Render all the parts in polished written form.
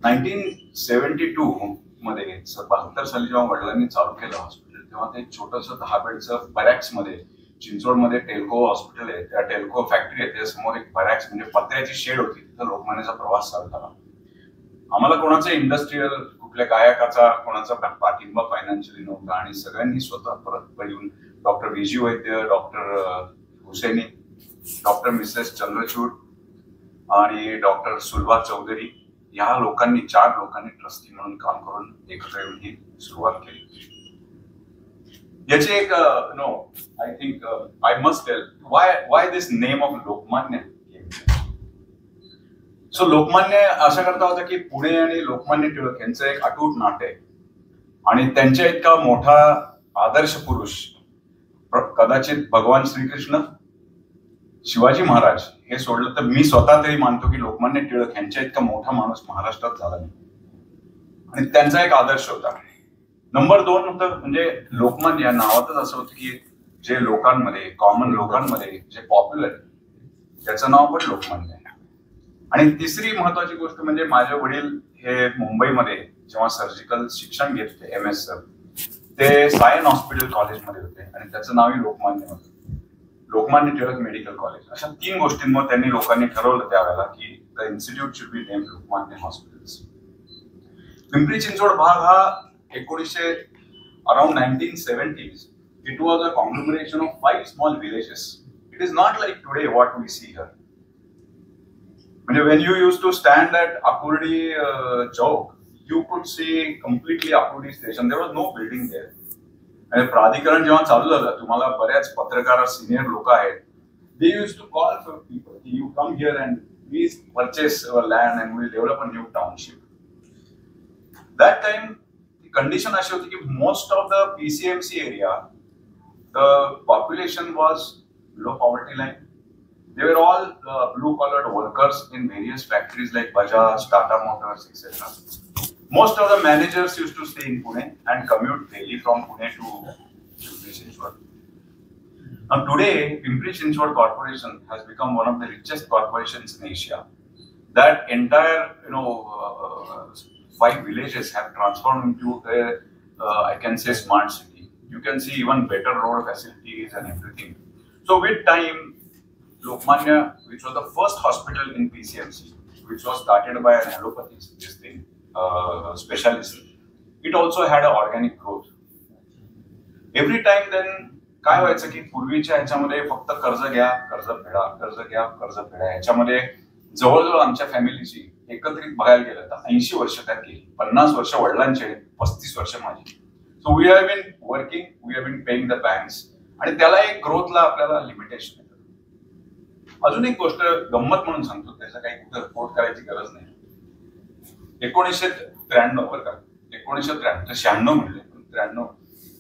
1972 मध्ये 72 साली जेव्हा वडिलांनी चालू केलं हॉस्पिटल, तेव्हा ते छोटस 10 बेडचं बॅरॅक्स मध्ये, चिंचवडमध्ये टेल्को हॉस्पिटल आहे, त्या टेल्को फॅक्टरी आहे, त्या समोर एक बॅरॅक्स म्हणजे पत्र्याची शेड होती, तिथं लोकमान्याचा प्रवास चालू झाला. आम्हाला कोणाचं इंडस्ट्रीयल, कुठल्या गायकाचा कोणाचा पाठिंबा फायनान्शियली नव्हता आणि सगळ्यांनी स्वतः परत येऊन doctor V G Vaidya, doctor Husseini, doctor Mrs Chandrachud आणि डॉक्टर सुलभा चौधरी या लोकांनी, 4 लोकांनी ट्रस्टी म्हणून काम करून एकत्र येऊन ही सुरुवात केली. याची एक no I think I must tell why this name of Lokmanya. So Lokmanya अशा करता होता की पुणे आणि लोकमान्य टिळक यांचं एक अटूट नातं आहे आणि त्यांच्या इतका मोठा आदर्श पुरुष कदाचित भगवान श्रीकृष्ण, शिवाजी महाराज हे सोडलं तर मी स्वतः तरी मानतो की लोकमान्य टिळक यांच्या इतका मोठा माणूस महाराष्ट्रात झाला नाही. आणि त्यांचा एक आदर्श होता. नंबर 2 होतं म्हणजे लोकमान्य या नावातच असं होतं की जे लोकांमध्ये, कॉमन लोकांमध्ये जे पॉप्युलर आहे त्याचं नाव पण लोकमान्य आहे. आणि तिसरी महत्वाची गोष्ट म्हणजे माझे वडील हे मुंबईमध्ये जेव्हा सर्जिकल शिक्षण घेत होते, MS सर, ते सायन हॉस्पिटल कॉलेजमध्ये होते आणि त्याचं नावही लोकमान्य होतं, लोकमान्य टिळक मेडिकल कॉलेज. अशा 3 गोष्टींमुळे त्यांनी लोकांनी ठरवलं त्यावेळेला की the institute should be name Lokmanya hospitals. Pimpri Chinchwad भाग हा around 1970s, it was a conglomeration of 5 small villages. It is not like today what we see here. When you used to stand at Akurdi Chowk, you could see completely Akurdi station. There was no building there. आणि प्राधिकरण जेव्हा चालू झालं, तुम्हाला बऱ्याच पत्रकार senior लोक आहेत, they used to call for people, you come here and please purchase our land and we'll develop a new township. That time the condition अशी होती की most of the PCMC area, the population was below poverty line. They were all blue-collared workers in various factories like Bajaj, Tata Motors, etc. Most of the managers used to stay in Pune and commute daily from Pune to Pimpri Chinchwad. Now today, Pimpri Chinchwad Corporation has become one of the richest corporations in Asia. That entire, 5 villages have transformed into I can say smart city. You can see even better road facilities and everything. So with time, Lokmanya, which was the first hospital in PCMC, which was started by an allopathy specialist, it also had an organic growth. Every time then काय व्हायचं की पूर्वीच्या ह्याच्यामध्ये फक्त कर्ज घ्या, कर्ज फेडा, कर्ज घ्या, कर्ज फेडा, ह्याच्यामध्ये जवळजवळ आमच्या फॅमिलीची एकत्रित बघायला गेलं तर 80 वर्ष त्यात गेली. 50 वर्ष वडिलांचे, 35 वर्ष माझी. So we have been working, we have been paying the banks आणि त्याला एक ग्रोथला आपल्याला लिमिटेशन येतं. अजून एक गोष्ट गंमत म्हणून सांगतो, त्याचा काही कुठं रिपोर्ट करायची गरज नाही. 1993 बरं का, 1993 म्हणले 93,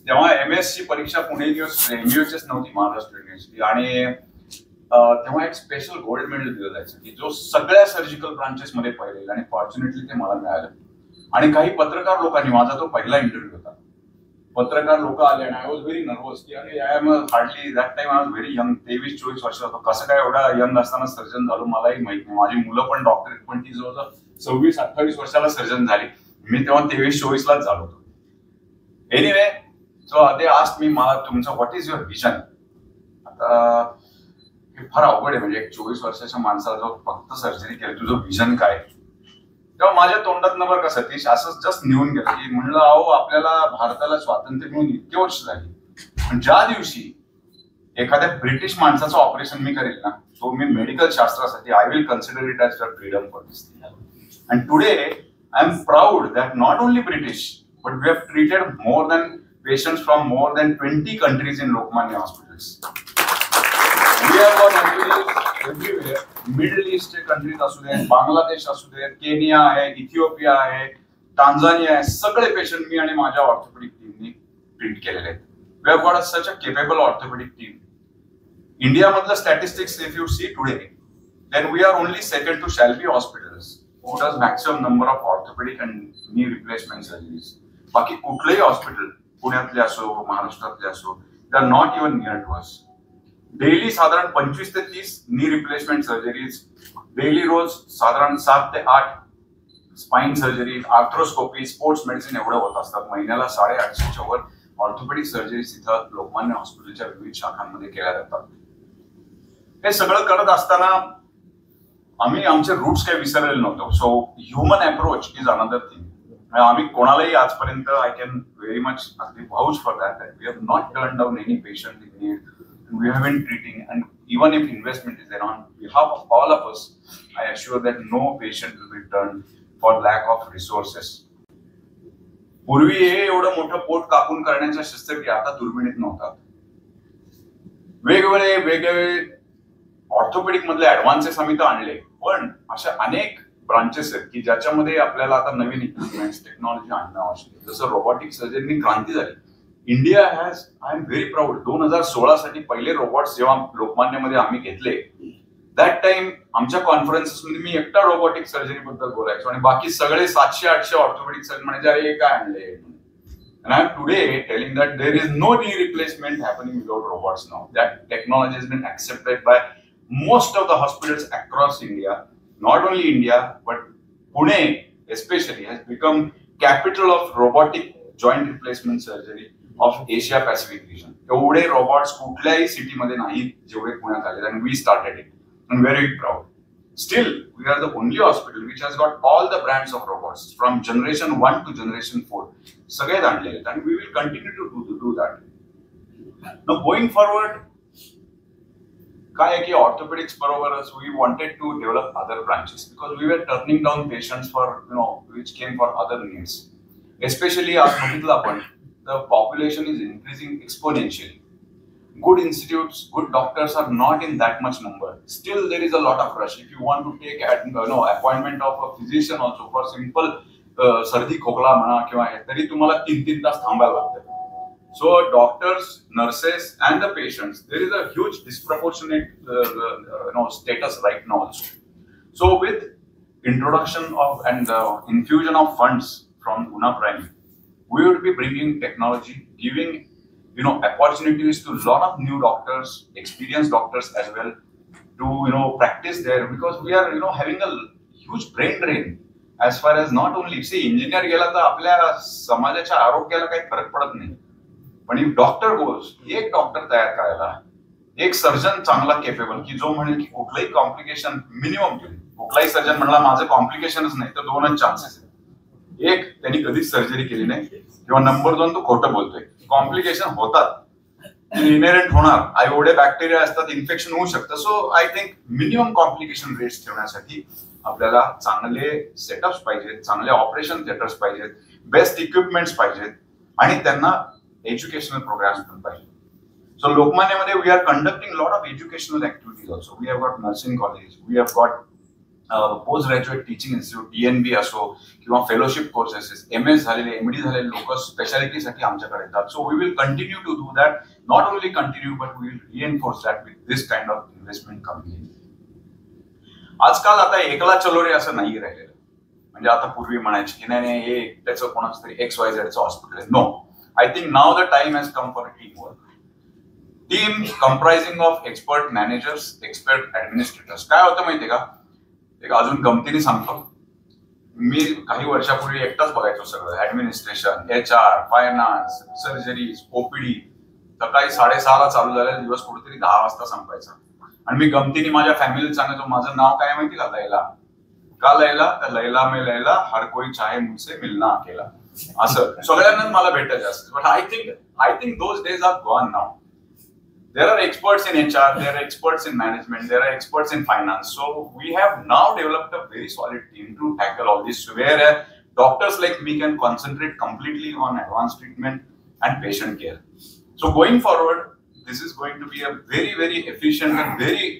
तेव्हा MS ची परीक्षा पुणे MUHS नव्हती, महाराष्ट्र युनिव्हर्सिटी, आणि तेव्हा एक स्पेशल गोल्ड मेडल दिलं जायचं की जो सगळ्या सर्जिकल ब्रांचेस मध्ये पहिले, आणि फॉर्च्युनेटली ते मला मिळालं. आणि काही पत्रकार लोकांनी, माझा तो पहिला इंटरव्ह्यू होता, पत्रकार लोक आले आणि आय वॉज व्हेरी नर्वस की अरे I am hardly that time I was very young, 23-24 वर्ष होतो, कसं काय एवढा यंग असताना सर्जन झालो मलाही माहित नाही. माझी मुलं पण डॉक्टरेट, पण ती जवळजवळ 26-28 वर्षाला सर्जन झाली, मी तेव्हा 23-24 लाच झालो होतो. Anyway, so they asked me, मला तुमचं व्हॉट इज युअर विजन. आता हे फार अवघड आहे, म्हणजे 24 वर्षाच्या माणसाला जो फक्त सर्जरी केली, तुझं विजन काय. तेव्हा माझ्या तोंडात बरं का सतीश असं जस्ट निघून गेलं की म्हणलं अहो आपल्याला भारताला स्वातंत्र्य मिळून इतके वर्ष झाली, पण ज्या दिवशी एखाद्या ब्रिटिश माणसाचं ऑपरेशन मी करेल ना, तो मी मेडिकल शास्त्रासाठी, I will consider it as freedom for this thing. And today I am proud that not only British but we have treated more than patients from more than 20 countries in Lokmanya hospitals. We have got employees everywhere. Middle ईस्टचे countries असू दे, बांगलादेश असू दे, Kenya आहे, Ethiopia आहे, Tanzania आहे, सगळे patient मी आणि माझ्या ऑर्थोपेडिक टीमनी ट्रीट केलेले आहेत. We have got such a capable orthopaedic team. India मधलं statistics if you see today, then we are only second to Shalby hospitals who does maximum number of orthopedic and knee replacement surgeries. बाकी कुठलेही hospital, पुण्यातले असो, महाराष्ट्रातले असो, they are not even near to us. Daily साधारण 25 ते 30 knee replacement surgeries daily, रोज साधारण 7 ते 8 spine surgery, arthroscopy, sports medicine एवढं होत असतात. महिन्याला 850च्या वर ऑर्थोपेडिक सर्जरीज इथं लोकमान्य हॉस्पिटलच्या विविध शाखांमध्ये केल्या जातात. हे सगळं करत असताना आम्ही आमचे रूट्स काही विसरलेले नव्हतो. So human approach is another thing. आम्ही कोणालाही आजपर्यंत आय कॅन व्हेरी मच अगदी भाऊच for that we have not turn down any patient in need. We have been treating, and even if investment is there on behalf of all of us, I assure that no patient will be turned for lack of resources. पूर्वी हे एवढं मोठं पोट कापून करण्याच्या शस्त्रक्रिया आता दुर्मिणीत नव्हतात. वेगवेगळे ऑर्थोपेडिक मधले ऍडव्हान्सेस आम्ही तर आणले, पण अशा अनेक ब्रांचेस आहेत की ज्याच्यामध्ये आपल्याला आता नवीन इक्विपमेंट्स टेक्नॉलॉजी आणणं आवश्यक आहे. जसं रोबोटिक सर्जरीनी क्रांती झाली. India has, I am very proud, 2016 साठी पहिले रोबोट्स जेव्हा लोकमान्यमध्ये आम्ही घेतले, दॅट टाइम आमच्या कॉन्फरन्सेसमध्ये मी एकटा रोबोटिक सर्जरी बद्दल बोलायचो आणि बाकी सगळे 700-800 ऑर्थोपेडिक सर्जन म्हणायचे अरे काय आणले. And I am today telling that there is no knee replacement happening without robots now. That technology has been accepted by most of the hospitals across India. Not only India, but Pune especially has become capital of robotic joint replacement surgery of Asia Pacific region. एवढे robots कुठल्याही city मध्ये नाहीत जेवढे पुण्यात आले, and we started it. I'm very proud. Still, we are the only hospital which has got all the brands of robots from generation 1 to generation 4. सगळे आणले आहेत and we will continue to do that. Now going forward, काय आहे की orthopaedics बरोबरच we wanted to develop other branches because we were turning down patients for which came for other needs. Especially आज बघितलं आपण, the population is increasing exponentially. Good institutes, good doctors are not in that much number. Still, there is a lot of rush. If you want to take appointment of a physician also for simple सर्दी खोकला म्हणा किंवा तरी तुम्हाला 3 तास थांबायला लागतं. So doctors, nurses, and the patients, there is a huge disproportionate status right now also. So with introduction of and infusion of funds from Pune Prime, we would be bringing technology, giving opportunities to a lot of new doctors, experienced doctors as well, to practice there because we are having a huge brain drain as far as not only engineer गेला तर आपल्या समाजाच्या आरोग्याला काही फरक पडत नाही, पण इफ डॉक्टर गोज, एक डॉक्टर तयार करायला एक सर्जन चांगला केपेबल की जो म्हणेल की कुठलाही कॉम्प्लिकेशन मिनिमम केली. कुठलाही सर्जन म्हणला माझं कॉम्प्लिकेशनच नाही तर 2च चान्सेस आहेत. एक, त्यांनी कधीच सर्जरी केली नाही किंवा नंबर 2 तो खोटं बोलतोय. कॉम्प्लिकेशन होतात, इनहेरंट होणार, एवढे बॅक्टेरिया असतात, इन्फेक्शन होऊ शकतं. So I think minimum complication rates ठेवण्यासाठी आपल्याला चांगले सेटअप्स पाहिजेत, चांगले ऑपरेशन थिएटर्स पाहिजेत, बेस्ट इक्विपमेंट्स पाहिजेत आणि त्यांना एज्युकेशनल प्रोग्राम्स पण पाहिजे. सो लोकमान्यमध्ये we are conducting lot of educational activities also. We have got nursing college, we have got post graduate teaching institute, DNB असो किंवा फेलोशिप कोर्सेस, MS झालेले, MD झालेले लोक स्पेशालिटीसाठी आमच्याकडे येतात. So we will continue to do that. Not only continue but we will reinforce that with this kind of investment coming in. आजकाल आता एकला चलो रे असं नाही राहिलेलं. म्हणजे आता पूर्वी म्हणायचे की नाही हे त्याचं कोणाचं तरी XYZचं हॉस्पिटल आहे. No, I think now the time has come for team work. Team comprising of expert managers, expert administrators. काय होतं माहितीये का, एक अजून गमतीने सांगतो, मी काही वर्षापूर्वी एकटाच बघायचो सगळं, administration, HR, finance, surgeries, OPD. सकाळी 6:30ला चालू झालेला दिवस कुठेतरी 10 वाजता संपायचा. आणि मी गमतीने माझ्या फॅमिलीला सांगायचो माझं नाव काय माहिती का, लैला. का लैला? तर लैला में लैला, हर कोई चाहे मुझसे मिलना अकेला. असं सगळ्यांनाच मला भेटायचं असतं. But I think those days are gone now. There are experts in HR, there are experts in management, there are experts in finance. So we have now developed a very solid team to tackle all this, where doctors like me can concentrate completely on advanced treatment and patient care. So going forward, this is going to be a very, very efficient and very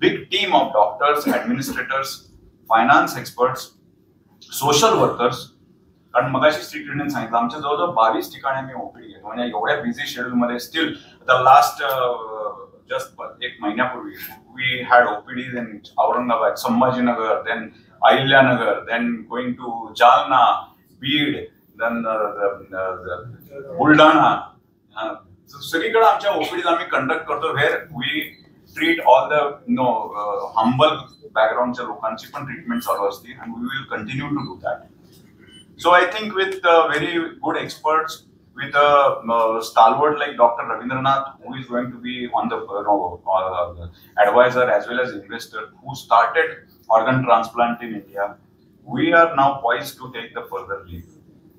big team of doctors, administrators, finance experts, social workers. कारण मगाशी strict training सांगितलं, आमच्या जवळजवळ 22 ठिकाणी आम्ही OPD घेतो. म्हणजे एवढ्या बिझी शेड्यूल मध्ये स्टील आता लास्ट जस्ट 1 महिन्यापूर्वी we had OPDs in Aurangabad, Sambhajinagar, then Ahilyanagar, then going to Jalna, Beed, then Buldhana. सगळीकडे आमच्या OPDs आम्ही कंडक्ट करतो, where we treat all the humble backgroundच्या लोकांची पण ट्रीटमेंट चालू असते, and we will continue to do that. So I think with very good experts, with a stalwart like Dr. Ravindranath, who is going to be on the advisor as well as investor, who started organ transplant in India, we are now poised to take the further leap.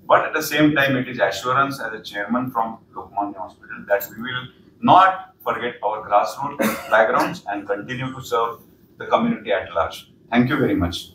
But at the same time, it is assurance as a chairman from Lokmanya Hospital that we will not forget our grassroots backgrounds and continue to serve the community at large. Thank you very much.